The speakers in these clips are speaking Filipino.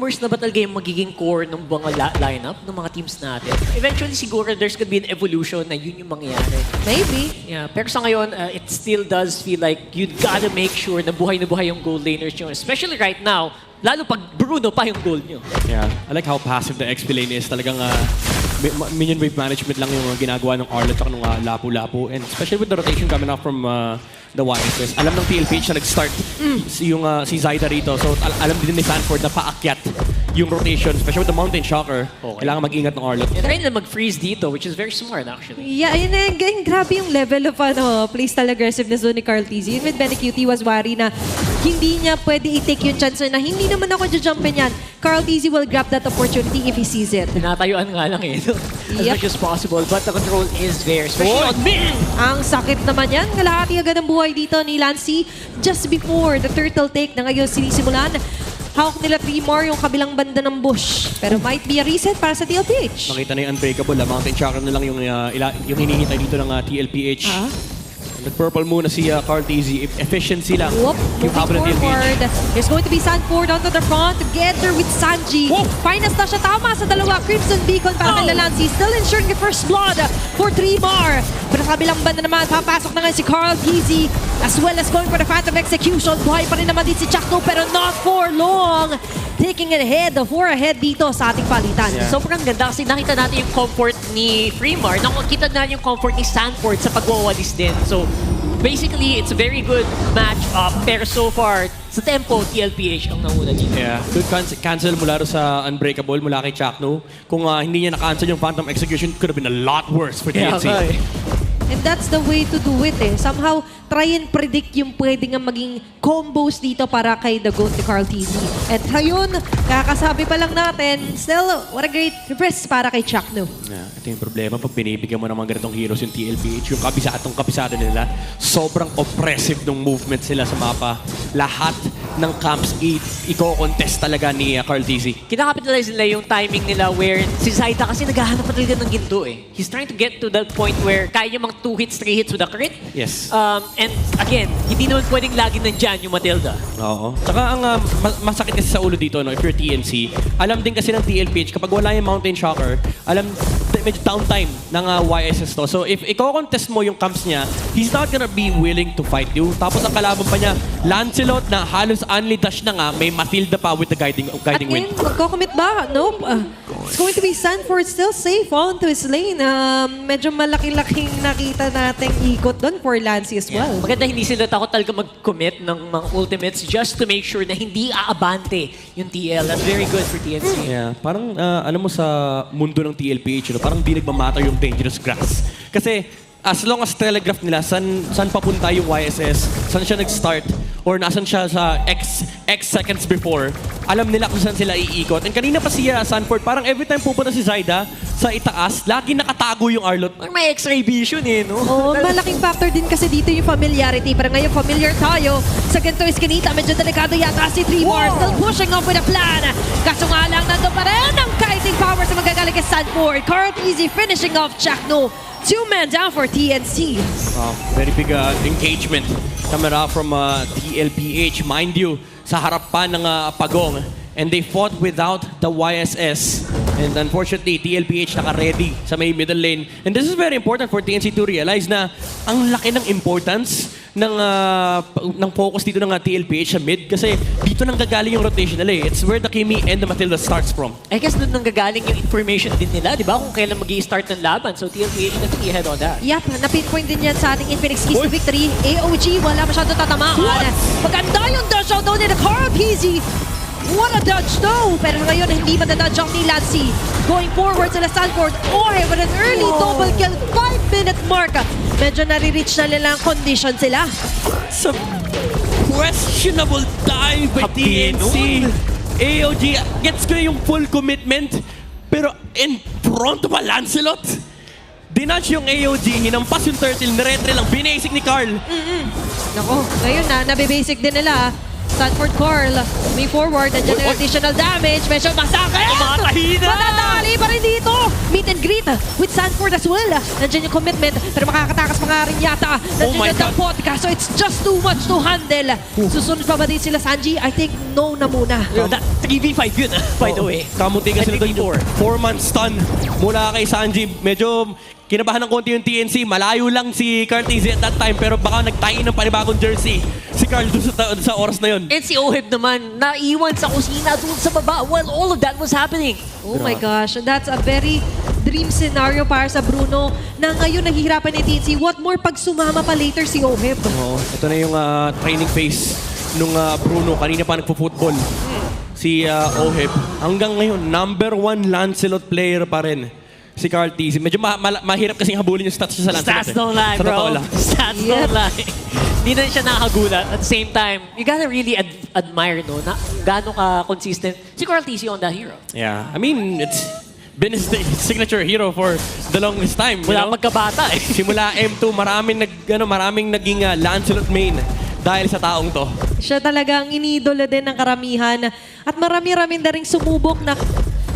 rumors na ba talaga yung magiging core ng mga lineup ng mga teams natin? Eventually, siguro there's gonna be an evolution na yun yung mangyayari. Maybe. Yeah, pero sa ngayon, it still does feel like you gotta make sure na buhay yung gold laners nyo. Especially right now, lalo pag Bruno pa yung gold nyo. Yeah, I like how passive the XP lane is. Talagang minion wave management lang yung ginagawa ng Arlet at ng Lapu-Lapu. And especially with the rotation coming up from the YSS. Alam ng TLPH na nag-start si Zyda rito. So alam din ni Sanford na paakyat yung rotation, especially with the Mountain Shocker. Okay. Kailangan mag-ingat ng Arlet. And try nila mag-freeze dito, which is very smart actually. Yeah, yun na, grabe yung level of playstyle aggressiveness doon ni Carl TZ. Yun with Benecutie was worry na hindi niya pwede i-take yung chance na hindi naman ako jujumpin yan. Carl TZ will grab that opportunity if he sees it. Tinatayuan nga lang eh. As Yep. much as possible, but the control is there. Especially on mid! Ang sakit naman yan. Kalahati agad ang buhay dito ni Lancy just before the turtle take na ngayon sinisimulan. Hawak nila 3 more yung kabilang banda ng bush. Pero might be a reset para sa TLPH. Nakita na yung Unbreakable. Mountain Shocker na lang yung hinihintay dito ng TLPH. Nag-purple muna si Carl TZ. Efficiency lang. Whoop, Yung habol ng moving TLPH. forward. There's going to be Sanford onto the front together with Sanji. Whoop! Finals na siya tama sa dalawa. Crimson Beacon para kay Lalansi. Still ensuring the first blood for 3 more. Pero sa kabilang banda naman, papasok na nga si Carl TZ as well as going for the Phantom Execution. Buhay pa rin naman din si Chakno pero not for long. Taking it ahead, 4 ahead dito sa ating palitan. Yeah. Sobrang ganda kasi nakita natin yung comfort ni Freemar. Nakita natin yung comfort ni Sanford sa pagwawalis din. So, basically, it's a very good match-up. Pero so far, sa tempo, TLPH ang nauna dito. Yeah. Good cancel mula ro sa Unbreakable mula kay Chakno. Kung hindi niya na-cancel yung Phantom Execution, could have been a lot worse for TNC. And that's the way to do it eh. Somehow, try and predict yung pwede nga maging combos dito para kay The Goat ni Carl TZ. At ngayon, kakasabi pa lang natin, still, what a great risk para kay Chakno. Yeah, ito yung problema pag binibigyan mo ng mga ganitong heroes yung TLPH, yung kabisado nila, sobrang oppressive ng movement sila sa mapa. Lahat ng camps i-contest talaga ni Carl TZ. Kinakapitalize nila yung timing nila where si Zaida kasi naghahanap pa talaga ng ginto eh. He's trying to get to that point where kaya niya mga 2 hits, 3 hits with a crit. Yes. And again, hindi naman pwedeng lagi nandyan yung Matilda. Oo. Tsaka ang masakit kasi sa ulo dito, no, if you're TNC, alam din kasi ng TLPH, kapag wala yung Mountain Shocker, alam, medyo downtime ng YSS to. So if i-contest mo yung camps niya, he's not gonna be willing to fight you. Tapos ang kalaban pa niya, Lancelot na halos only dash na nga, may Matilda pa with the guiding wind. Again, magko-commit ba? Nope. It's going to be Sanford still safe onto his lane. Medyo malaki-laking nakita nating ikot doon for Lancy as well. Maganda hindi sila takot talaga mag-commit ng mga ultimates just to make sure na hindi aabante yung TL. That's very good for TNC. Yeah, parang alam mo sa mundo ng TLPH, parang di nagmamatter yung dangerous grass. Kasi as long as telegraph nila saan papunta yung YSS, saan siya nag-start, or nasan siya sa X seconds before, alam nila kung saan sila iikot. And kanina pa siya, Sanford, parang every time pupunta si Zyda sa itaas, lagi nakatago yung Arlot. Parang may X-ray vision eh, no? Oh, malaking factor din kasi dito yung familiarity. Pero ngayon familiar tayo sa ganito iskinita. Medyo delikado yata si Tremor. Still pushing up with a plan. Kaso nga lang, nandun pa rin ang kiting power sa magagaling kay Sanford. Carl TZ finishing off Chakno. 2 men down for TNC. Very big engagement coming out from TLPH. Mind you, sa harap pa ng Pagong. And they fought without the YSS. And unfortunately, TLPH naka-ready sa may middle lane. And this is very important for TNC to realize na ang laki ng importance ng focus dito ng TLPH sa mid. Kasi dito nang gagaling yung rotation nila eh. It's where the Kimi and the Matilda starts from. I guess doon nang gagaling yung information din nila, di ba? Kung kailan mag-i-start ng laban. So TLPH na ahead on that. Yep, na-pinpoint din yan sa ating Infinix Keys to Victory. AOG, wala masyado tatamaan. Maganda yung dodge out daw ni Carl TZ. What a dodge though! Pero ngayon hindi madadodge ang ni Lancy. Going forward sila Sanford. With an early double kill, 5-minute mark. Medyo nare-reach na nila ang condition sila. Some questionable time by TNC. AOG gets ko yung full commitment, pero in front pa Lancelot. Dinudge yung AOG, hinampas yung turtle, niretre lang, binasic ni Carl. Nako, ngayon na, nabibasic din nila. Stanford Carl, moving forward, nandiyan yung additional damage, medyo masakit! Tumatahina! Matatali pa rin dito! Meet and greet with Stanford as well. Nandiyan yung commitment, pero makakatakas pa nga rin yata. Nandiyan my yung God. podcast, so it's just too much to handle. Susunod pa ba din sila, Sanji? I think no na muna. 3v5 yun, by the way. Kamunti ka sila doon. 3v4. 4-month stun mula kay Sanji. Medyo kinabahan ng konti yung TNC. Malayo lang si Carl TZ at that time, pero baka nagtahi ng panibagong jersey si Carl doon sa oras na yun. And si Oheb naman, naiwan sa kusina doon sa baba while all of that was happening. Oh my gosh, that's a very dream scenario para sa Bruno na ngayon nahihirapan ni TNC. What more pag sumama pa later si Oheb? Oo, ito na yung training phase nung Bruno. Kanina pa nagpo-football. Si Oheb. Hanggang ngayon, #1 Lancelot player pa rin. Si Carl TZ. Medyo mahirap kasing habulin yung stats niya sa Lancelot. Stats don't lie, Sa totoo bro. lang. Stats don't lie. Hindi na siya nakagulat. At the same time, you gotta really admire, no, na gaano ka consistent si Carl TC on that hero. Yeah, I mean, it's been his signature hero for the longest time. you Wala know? magkabata eh. Simula M2, maraming naging Lancelot main dahil sa taong to. Siya talagang iniidolo din ng karamihan at marami-rami na rin sumubok na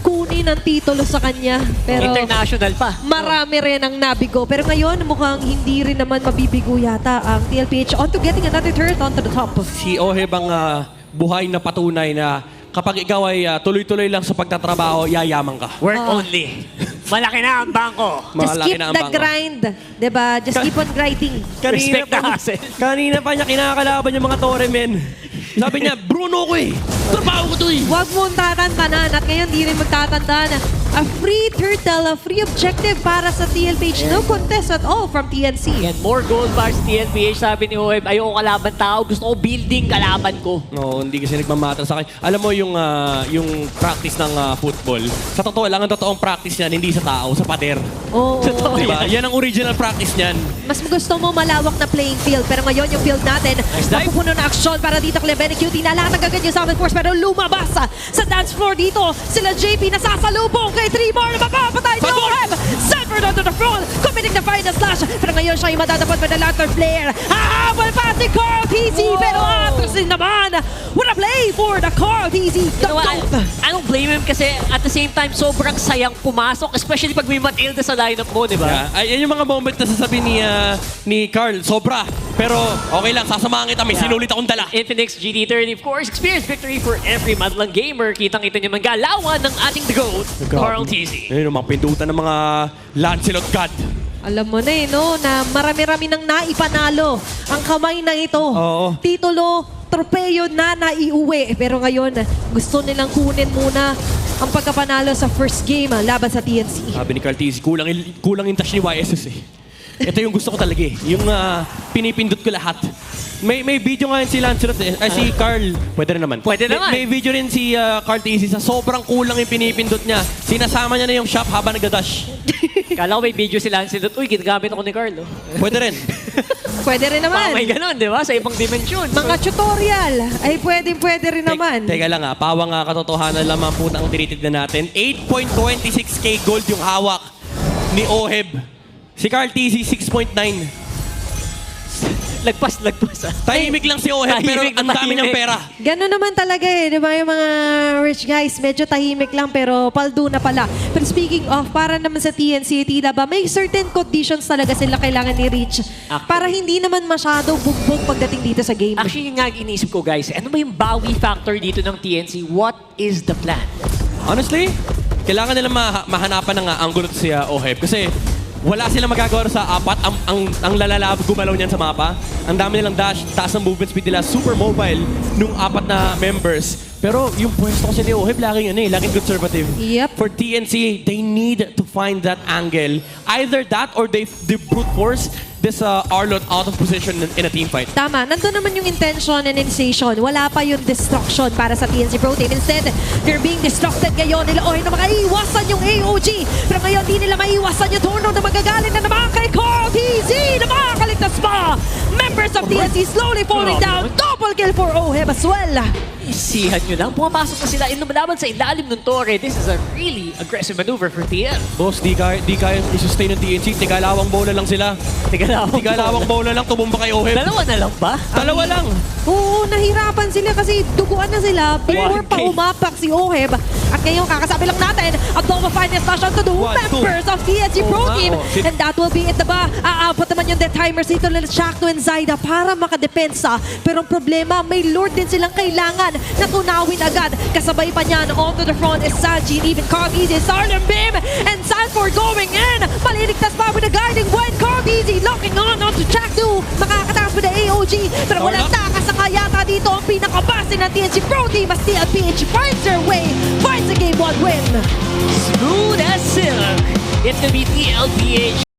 kunin ang titulo sa kanya. Pero International pa. marami rin ang nabigo. Pero ngayon, mukhang hindi rin naman mabibigo yata ang TLPH on to getting another turret onto the top. Si Oheb ang buhay na patunay na kapag ikaw ay tuloy-tuloy lang sa pagtatrabaho, yayaman ka. Work only. Malaki na ang bangko. Just Malaki keep na ang the bangko. grind. Diba? Just keep on grinding. Respect the hustle. Kanina pa niya kinakalaban yung mga Tore men. Sabi niya, Bruno ko eh. Trabaho ko to eh. Huwag mong tatantanan at ngayon di rin magtatandaan. A free turtle, a free objective para sa TLPH. No contest at all from TNC. Yan, more gold bars TNPH. Sabi ni Oheb, ayoko kalaban tao. Gusto ko building kalaban ko. No, hindi kasi nagmamatter sa akin. Alam mo yung practice ng football. Sa totoo lang, ang totoong practice niyan, hindi sa tao, sa pader. Oo. Totoo Diba? Yan ang original practice niyan. Mas gusto mo malawak na playing field. Pero ngayon yung field natin, Nice dive. mapupuno na aksyon para dito kay Benny Cutie. Nalahat ng gagawin yung Southern Force pero lumabas sa dance floor dito. Sila JP nasasalubong kay Tremor na mapapatay ni Oheb. Sanford onto the front, committing the final slash. Pero ngayon siya yung madadapat by the lantern flare. Hahabol pa si Carl TZ. Pero atras din naman. What a play for the Carl TZ. You know what? I don't blame him kasi at the same time, sobrang sayang pumasok. Especially pag may Matilda sa lineup mo, di ba? Yeah. Ay, yan yung mga moment na sasabihin ni Carl, sobra. Pero okay lang, sasamahan kita, may sinulit akong dala. Infinix GD30, of course, experience victory for every madlang gamer. Kitang-kita niyo man galawan ng ating the GOAT, Carl TZ. Ayun, yung mga pindutan ng mga Lancelot God. Alam mo na no, na marami-rami nang naipanalo ang kamay na ito. Oo. Titulo, tropeyo na naiuwi. Pero ngayon, gusto nilang kunin muna ang pagkapanalo sa first game laban sa TNC. Sabi ni Carl TZ, kulang yung touch ni YSS eh. Ito yung gusto ko talaga eh. Yung pinipindot ko lahat. May video nga yun si Lancelot eh. Ay, si Carl. Pwede rin naman. Pwede naman. May video rin si Carl TZ sa sobrang kulang yung pinipindot niya. Sinasama niya na yung shop habang nagda-dash. Kala ko may video sila Lancelot. Uy, ginagamit ako ni Carl. Oh. Pwede rin. Pwede rin naman. May ganun, di ba? Sa ibang dimensyon. Mga tutorial ay pwede rin naman. Teka lang pawang katotohanan lamang po ang tinitignan natin. 8.26k gold yung hawak ni Oheb. Si Carl TZ, 6.9. Lagpas. Tahimik lang si Oheb, pero Tahimik na ang dami niyang tahimik. pera. Ganun naman talaga eh, di ba? Yung mga rich guys, medyo tahimik lang pero paldo na pala. Pero speaking of, para naman sa TNC, tila ba, may certain conditions talaga sila kailangan ni-reach para hindi naman masyado bugbog pagdating dito sa game. Actually, yun nga iniisip ko, guys. Ano ba yung Bowie factor dito ng TNC? What is the plan? Honestly, kailangan nila mahanapan ng angulo si Oheb kasi wala silang magagawa sa apat. Ang lalalab gumalaw niyan sa mapa. Ang dami nilang dash, taas ng movement speed nila, super mobile nung apat na members. Pero yung pwesto kasi ni Oheb laging laging conservative. Yep. For TNC, they need to find that angle. Either that or they brute force this Arlot out of position in a team fight. Tama, nandun naman yung intention and initiation. Wala pa yung destruction para sa TNC Pro Team. Instead, they're being destructed ngayon. Nila na makaiwasan yung AOG. Pero ngayon, di nila maiwasan yung turno na magagaling na naman kay Carl TZ na makakaligtas pa. Members of TNC slowly falling down. Double kill for Oheb as well. Isihan nyo lang. Pumapasok na sila. Lumalaban sa ilalim ng torre. This is a really aggressive maneuver for TL. Boss, di kaya i-sustain ng TNC. Tigalawang bola lang sila. Tigalawang bola lang, tumumba kay Oheb. Dalawa na lang ba? Dalawa lang. Oo, nahirapan sila kasi duguan na sila before pa 1K. umapak si Oheb. At ngayon, kakasabi lang natin, a double finest dash onto the 1, 2. members of TNC Pro Oo Team. nga, oh. And that will be it na ba? Aabot naman yung death timers dito nila Shakno and Zaida para makadepensa. Pero ang problema, may Lord din silang kailangan na tunawin agad. Kasabay pa niyan, onto the front is Sanji and even Carbizi, Silent Beam, and Sanford going in. Maliligtas pa with the guiding one. Carbizi locking on onto track 2. Makakatakas with the AOG. Pero walang takas na kayata dito ang pinakabase ng TNC Pro Team as TLPH finds their way, finds a Game 1 win. Smooth as silk. It's gonna be TLPH